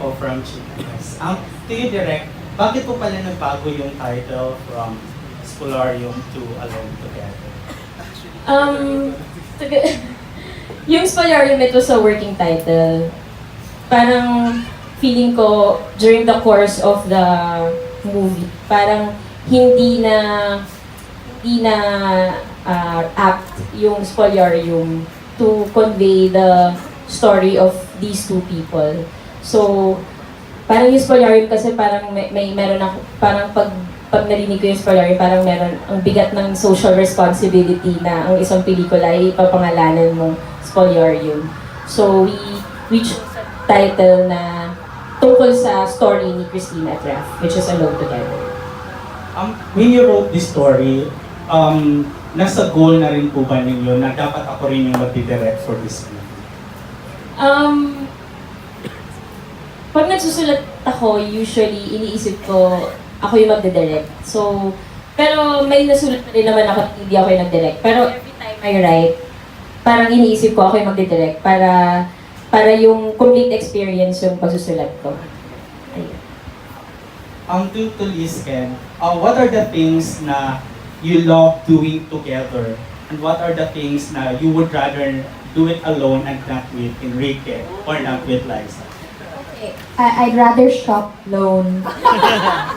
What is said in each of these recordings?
po from Chicanas. To you, Direk, bakit po pala nagbago yung title from Spolarium to Alone Together? Yung Spolarium, it was a working title. Parang feeling ko during the course of the movie, parang hindi na apt yung Spolarium to convey the story of these two people. So, parang yung Spolarium kasi parang meron ako, parang pag narinig ko yung Spolarium, parang meron ang bigat ng social responsibility na ang isang pelikula ay ipapangalanan mong Spolarium. So, we chose a title na tungkol sa story ni Christina at Raph, which is Alone Together. When you wrote this story, nasa goal na rin po ba ninyo na dapat ako rin yung mag-direct for this movie? Pag nagsusulat ako, usually iniisip ko ako yung magde-direct. So, pero may nasulat na rin naman ako at hindi ako yung nag-direct. Pero every time I write, parang iniisip ko ako yung magde-direct para yung complete experience yung pagsusulat ko. Ayun. To Liz, Ken, what are the things na you love doing together? And what are the things na you would rather do it alone and not with Enrique or not with Liza? I'd rather shop alone.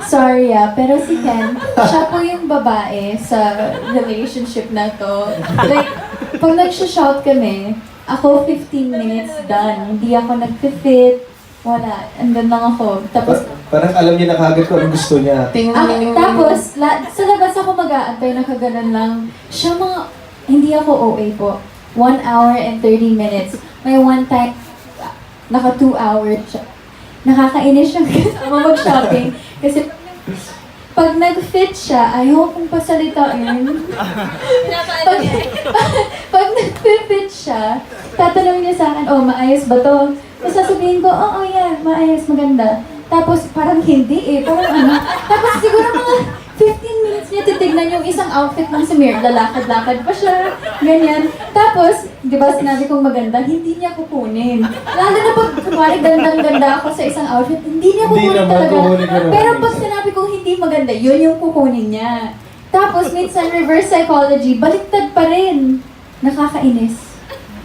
Sorry pero si Ken, siya po yung babae sa relationship na to. Like, pag nag-shop kami, ako 15 minutes done. Hindi ako nag-fit. Wala. Andun lang ako. Tapos, parang alam niya na kagad kung anong gusto niya. tapos, sa labas ako mag-aantay na kaganon lang. Siya hindi ako OA po. 1 hour and 30 minutes. May one time, naka 2 hours siya. Nakakainis siyang kasama mag-shopping. Kasi pag nag-fit siya, ayaw kong pasalitain. pag nag-fit siya, tatanungin niya sa akin, maayos ba to? Tapos sasabihin ko, yeah, maayos, maganda. Tapos parang hindi parang Tapos siguro mga 15 minutes niya titignan yung isang outfit ng si Mir, lalakad-lakad pa siya, ganyan. Tapos, di ba sinabi kong maganda, hindi niya kukunin. Lalo na pag kumari gandang-ganda ako sa isang outfit, hindi niya kukunin talaga. Pero pag sinabi kong hindi maganda, yun yung kukunin niya. Tapos, minsan reverse psychology, baliktad pa rin. Nakakainis.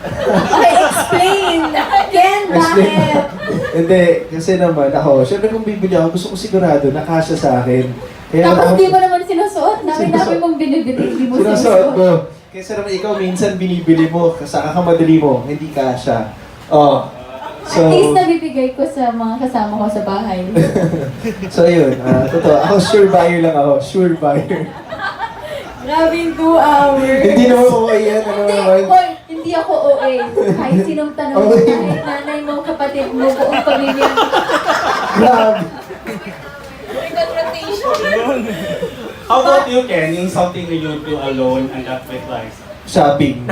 Okay, explain! Ken, bakit? Hindi, kasi naman ako, syempre kung bibili ako, gusto ko sigurado na kasya sa akin. Kaya tapos di mo naman sinusuot. Dami mong binibili, di mo sinusuot sinusuot. mo. Kaysa naman ikaw minsan binibili mo, sa kakamadali mo, hindi kasya. So, at least nabibigay ko sa mga kasama ko sa bahay. So yun, totoo. Ako sure buyer lang ako. Sure buyer. Grabe 2 hours. Hindi naman OA yan. Ano naman? Hindi ako OA. Kahit sinong tanong mo, kahit nanay mo, kapatid mo, buong pamilya. Grabe. How about you, Ken? Yung something that you do alone and not with Liza? Shopping.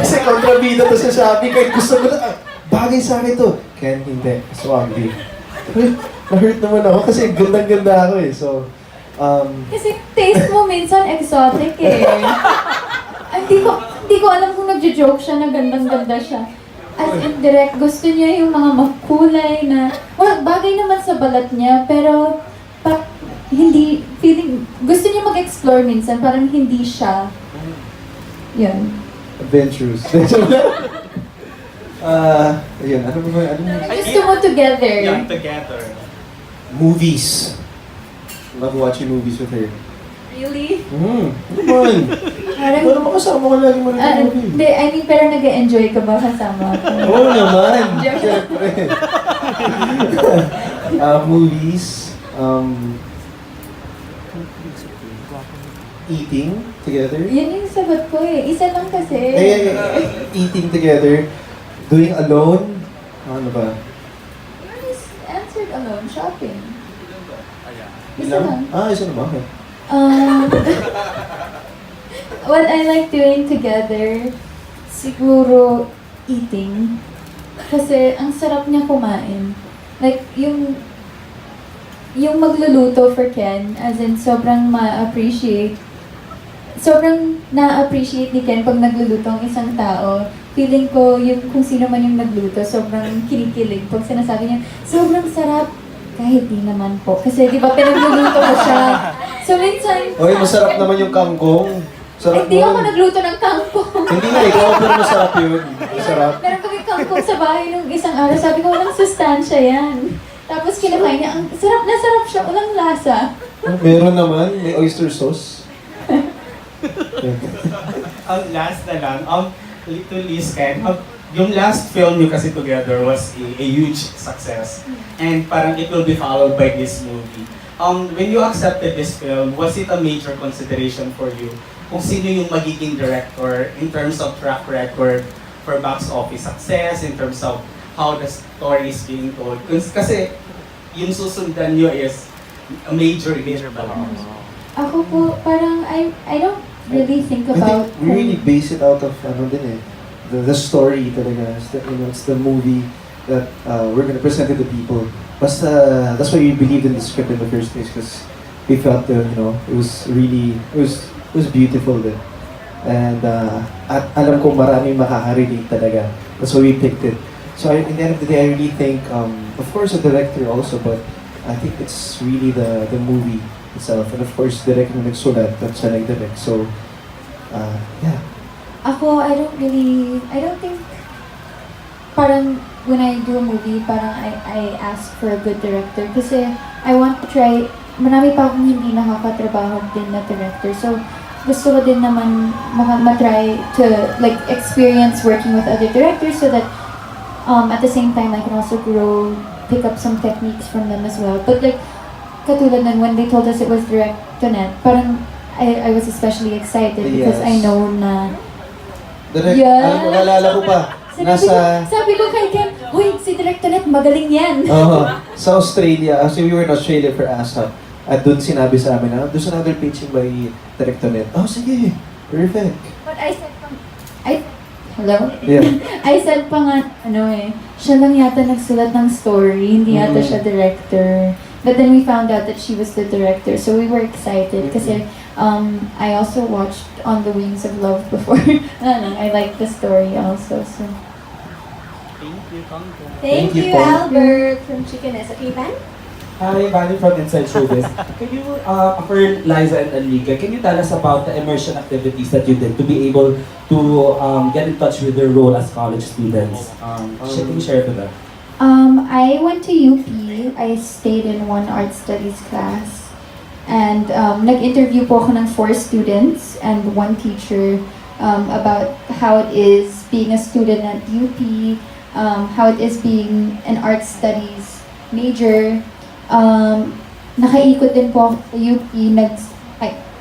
Kasi kontrabida to sa shopping. Kahit gusto mo na, bagay sa akin to. Ken, hindi. Swaggy. Na-hurt naman ako kasi gandang-ganda ako eh. So, Kasi taste mo minsan exotic Hindi ko alam kung nagjo-joke siya na gandang-ganda siya. As in direct, gusto niya yung mga makulay na, bagay naman sa balat niya, pero hindi, gusto niya mag-explore minsan, parang hindi siya. Yun. adventurous. Ayun, ano ba? Gusto mo together. Yeah, together. Movies. Love watching movies with her. Really? Naman. Pero makasama ko lagi mo rin ng movie. Hindi, I mean, pero nag-enjoy ka ba kasama ko? Oo naman. Siyempre. Movies. Eating together. Yun yung sagot ko eh. Isa lang kasi. Eating together. Doing alone. Ano ba? You already answered alone. Shopping. Isa Ilang? lang. Isa naman. Okay. What I like doing together, siguro eating. Kasi ang sarap niya kumain. Like, yung magluluto for Ken, as in sobrang ma-appreciate sobrang na-appreciate ni Ken pag nagluluto ang isang tao. Feeling ko yung kung sino man yung nagluto, sobrang kinikilig. Pag sinasabi niya, sobrang sarap. Kahit di naman po. Kasi di ba pinagluluto ko siya. So minsan, Oy, masarap naman yung kangkong. Sarap hindi ako nun. nagluto ng kangkong. Hindi na, ikaw pero masarap yun. Masarap. Meron kami kangkong sa bahay nung isang araw. Sabi ko, walang sustansya yan. Tapos kinakain niya, ang sarap na sarap siya, walang lasa. Meron naman, may oyster sauce. Last na lang, to Liz, Ken, yung last film nyo kasi together was a huge success. And parang it will be followed by this movie. When you accepted this film, was it a major consideration for you? Kung sino yung magiging director in terms of track record for box office success, in terms of how the story is being told. Kasi yung susundan nyo is a major hit. Ako po, parang I don't really think I about... think we really base it out of ano din eh. The story talaga. It's the movie that we're gonna present to the people. Basta, that's why we believed in the script in the first place because we felt that, it was really, it was beautiful din. And at alam ko maraming makaka-relate talaga. That's why we picked it. So in the end of the day, I really think, of course the director also, but I think it's really the movie itself. And of course, director na nagsulat at siya nag-direct. So, yeah. Ako, I don't think, parang when I do a movie, parang I ask for a good director. Kasi I want to try, marami pa akong hindi nakakatrabaho din na director. So, gusto ko din naman matry to like experience working with other directors so that at the same time I can also grow, pick up some techniques from them as well. But like, katulad nun, when they told us it was direct Antoinette, parang I was especially excited because I Yes. know na Direct, Yeah. alam ko, naalala ko pa. sabi ko kay Ken, "Hoy, si Direct Antoinette, magaling yan." Sa Australia, actually we were in Australia for ASAP. At doon sinabi sa amin na, there's another pitching by Director Net. Oh, sige. Perfect. But I said hello? Yeah. I said pa nga, siya lang yata nagsulat ng story, hindi yata siya director. But then we found out that she was the director, so we were excited kasi I also watched On the Wings of Love before. I like the story also, so. Thank you, Kangko. Thank you, Albert from Chickeness. Okay, Van? Hi, Manny from Inside Showbiz. Can you, for Liza and Enrique, can you tell us about the immersion activities that you did to be able to get in touch with their role as college students? Can you share to them? I went to UP. I stayed in one art studies class. And nag-interview po ako ng 4 students and 1 teacher about how it is being a student at UP, how it is being an art studies major. Nakaikot din po ako sa UP,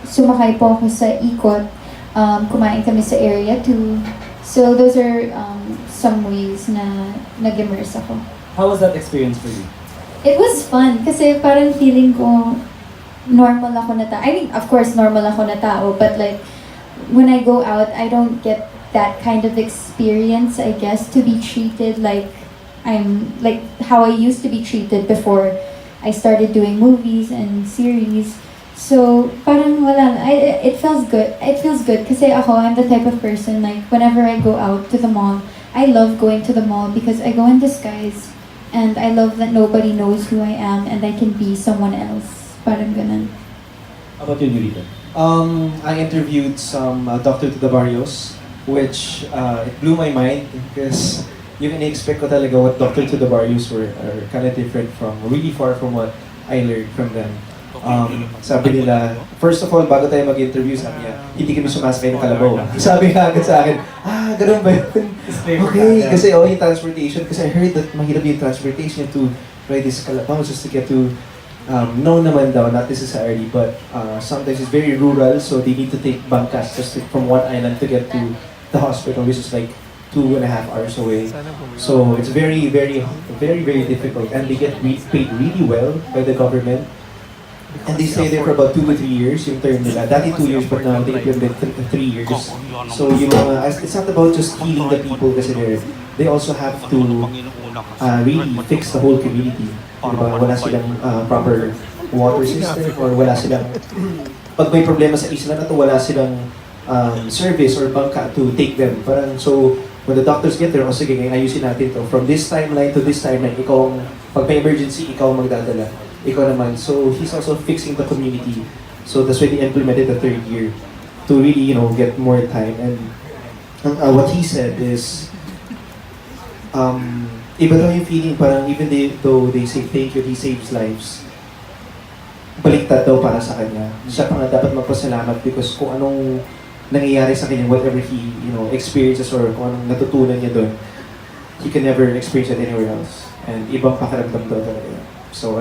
sumakay po ako sa ikot, kumain kami sa area 2. So those are some ways na nag-immerse ako. How was that experience for you? It was fun kasi parang feeling ko normal ako na tao. I mean, of course, normal ako na tao, but like, when I go out, I don't get that kind of experience, I guess, to be treated like like how I used to be treated before I started doing movies and series. So, parang wala, it feels good. It feels good kasi ako, I'm the type of person, like, whenever I go out to the mall, I love going to the mall because I go in disguise and I love that nobody knows who I am and I can be someone else. Parang ganun. How about you, Enrique? I interviewed some Dr. to the Barrios, which it blew my mind because yung ina-expect ko talaga what Dr. to the Barrios were are kind of different from, really far from what I learned from them. Sabi nila, first of all, bago tayo mag-interview, sabi niya, hindi kami sumasakay ng kalabaw. Sabi nga agad sa akin, ganun ba yun? Okay, kasi yung transportation, kasi I heard that mahirap yung transportation to ride this kalabaw just to get to, no naman daw, not necessarily, but sometimes it's very rural, so they need to take bangkas just from one island to get to the hospital, which is like 2.5 hours away. So it's very, very, very, very difficult, and they get paid really well by the government. And they stay there for about 2 to 3 years, yung term nila. Dati 2 years, but now they implement 3 years. So yung it's not about just healing the people kasi they also have to really fix the whole community. Diba? Wala silang proper water system or wala silang pag may problema sa isla na to, wala silang service or bangka to take them. Parang, so, when the doctors get there, o sige, ngayon ayusin natin to. From this timeline to this timeline, ikaw ang, pag may emergency, ikaw ang magdadala. Ikaw naman. So, he's also fixing the community. So, that's why they implemented the third year to really, get more time. And what he said is, iba daw yung feeling, parang even though they say thank you, he saves lives, baliktad daw para sa kanya. Siya pa nga dapat magpasalamat because kung anong nangyayari sa kanya, whatever he, experiences or kung anong natutunan niya doon, he can never experience it anywhere else. And ibang pakiramdam daw talaga. So,